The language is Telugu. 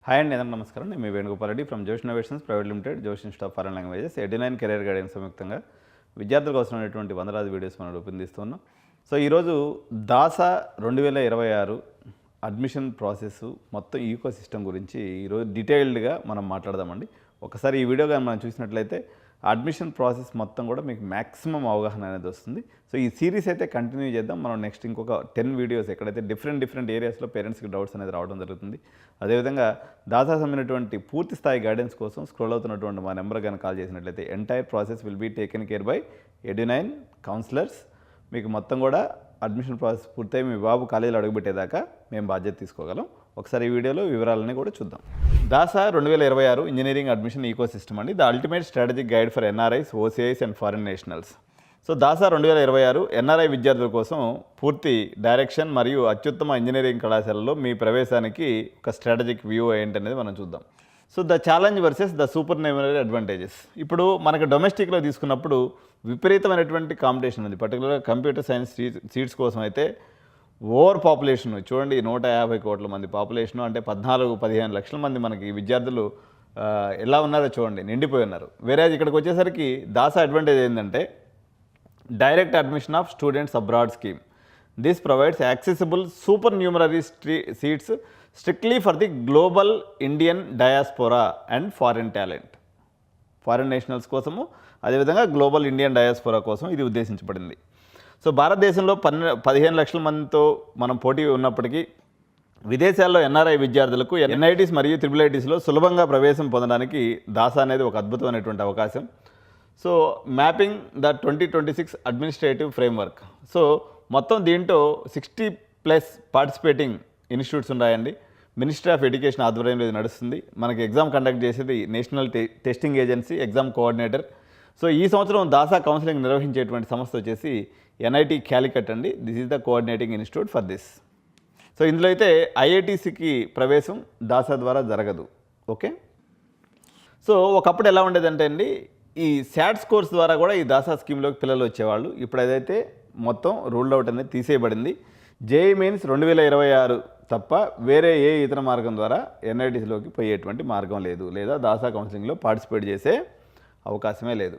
హాయ్ అండి, అందరికీ నమస్కారం. నేను మీ వేణుగోపాల్ రెడ్డి ఫ్రమ్ జోష్ ఇన్నోవేషన్స్ ప్రైవేట్ లిమిటెడ్, జోష్ institute of foreign languages, 89 career guidance సంయుక్తంగా విద్యార్థులకు అవసరమైనటువంటి వందలాది వీడియోస్ మనం రూపొందిస్తున్నాం. సో ఈరోజు దాసా 2026 అడ్మిషన్ ప్రాసెస్ మొత్తం ఈకో సిస్టమ్ గురించి ఈరోజు డీటెయిల్డ్గా మనం మాట్లాడదామండి. ఒకసారి ఈ వీడియో కానీ మనం చూసినట్లయితే అడ్మిషన్ ప్రాసెస్ మొత్తం కూడా మీకు మ్యాక్సిమం అవగాహన అనేది వస్తుంది. సో ఈ సిరీస్ అయితే కంటిన్యూ చేద్దాం. మనం నెక్స్ట్ ఇంకొక 10 వీడియోస్ ఎక్కడైతే డిఫరెంట్ ఏరియాస్లో పేరెంట్స్కి డౌట్స్ అనేది రావడం జరుగుతుంది. అదేవిధంగా దాసా సంబంధించినటువంటి పూర్తి స్థాయి గైడెన్స్ కోసం స్క్రోల్ అవుతున్నటువంటి మా నెంబర్ కానీ కాల్ చేసినట్లయితే entire process will be taken care by 89 counsellors. మీకు మొత్తం కూడా అడ్మిషన్ ప్రాసెస్ పూర్తయి మీ బాబు కాలేజీలో అడుగుపెట్టేదాకా మేము బాధ్యత తీసుకోగలం. ఒకసారి ఈ వీడియోలో వివరాలన్నీ కూడా చూద్దాం. DASA 2026 engineering admission ecosystem అండి, the ultimate strategic guide for NRIs, OCIs and foreign nationals. So DASA 2026 NRI విద్యార్థుల కోసం పూర్తి డైరెక్షన్ మరియు అత్యుత్తమ ఇంజనీరింగ్ కళాశాలలో మీ ప్రవేశానికి ఒక స్ట్రాటజిక్ వ్యూ ఏంటనేది మనం చూద్దాం. So the challenge versus the super న్యూమరీ advantages. ఇప్పుడు మనకు డొమెస్టిక్లో తీసుకున్నప్పుడు విపరీతమైనటువంటి కాంపిటీషన్ ఉంది. పర్టికులర్గా కంప్యూటర్ సైన్స్ సీట్స్ కోసం అయితే ఓవర్ పాపులేషన్ చూడండి, 150 కోట్ల మంది పాపులేషను, అంటే 14-15 లక్షల మంది మనకి విద్యార్థులు ఎలా ఉన్నారో చూడండి, నిండిపోయి ఉన్నారు. వేరే ఇక్కడికి వచ్చేసరికి దాసా అడ్వాంటేజ్ ఏంటంటే direct admission of students abroad scheme. This provides accessible super న్యూమరీ seats strictly for the global Indian diaspora and foreign talent. Foreign nationals కోసము, అదేవిధంగా గ్లోబల్ ఇండియన్ డయాస్పోరా కోసం ఇది ఉద్దేశించబడింది. సో భారతదేశంలో 15 లక్షల మందితో మనం పోటీ ఉన్నప్పటికీ విదేశాల్లో ఎన్ఆర్ఐ విద్యార్థులకు ఎన్ఐటీస్ మరియు ట్రిపుల్ సులభంగా ప్రవేశం పొందడానికి దాసా అనేది ఒక అద్భుతమైనటువంటి అవకాశం. So mapping the 2026 administrative framework. So మొత్తం దీంట్లో 60+ పార్టిసిపేటింగ్ ఇన్స్టిట్యూట్స్ ఉన్నాయండి. మినిస్ట్రీ ఆఫ్ ఎడ్యుకేషన్ ఆధ్వర్యంలో ఇది నడుస్తుంది. మనకి ఎగ్జామ్ కండక్ట్ చేసేది national testing agency, exam coordinator. So ఈ సంవత్సరం దాసా కౌన్సిలింగ్ నిర్వహించేటువంటి సంస్థ వచ్చేసి ఎన్ఐటి క్యాలికట్ అండి. This is the coordinating institute for this. So ఇందులో అయితే ఐఐటీసీకి ప్రవేశం దాసా ద్వారా జరగదు. ఓకే. సో ఒకప్పుడు ఎలా ఉండేదంటే అండి, ఈ శాట్ స్కోర్స్ ద్వారా కూడా ఈ దాసా స్కీమ్లోకి పిల్లలు వచ్చేవాళ్ళు. ఇప్పుడు అదైతే మొత్తం రూల్డ్ అవుట్ అనేది తీసేయబడింది. జేఈ మెయిన్స్ 2026 తప్ప వేరే ఏ ఇతర మార్గం ద్వారా ఎన్ఐటీసీలోకి పోయేటువంటి మార్గం లేదు, లేదా దాసా కౌన్సిలింగ్లో పార్టిసిపేట్ చేసే అవకాశమే లేదు.